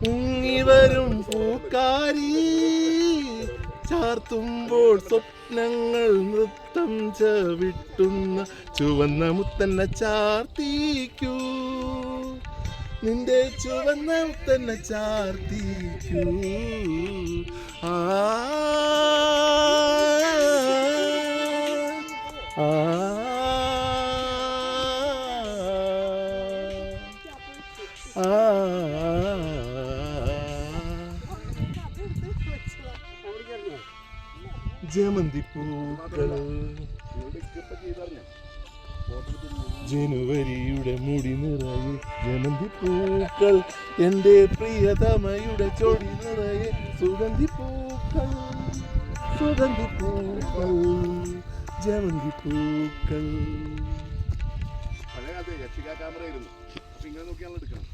മുങ്ങിവരും പൂക്കാരി ചാർത്തുമ്പോൾ സ്വപ്നങ്ങൾ നൃത്തം ചവിട്ടുന്ന ചുവന്ന മുത്തന്ന ചാർത്തിക്കൂ നിന്റെ ചുവന്ന മുത്തന്ന ചാർത്തിക്കൂ ആ ആ ജമന്തി പൂക്കൾ ജനുവരിയുടെ മുടി നിറയെ ജമന്തി പൂക്കൾ എൻ്റെ പ്രിയതമയുടെ ചൊടി നിറയെ സുഗന്ധി പൂക്കൾ ജമന്തി പൂക്കൾ. പഴയ കാലത്ത് ക്യാമറ ആയിരുന്നു. അപ്പൊ ഇങ്ങനെ നോക്കിയാണല്ലോ എടുക്കണം.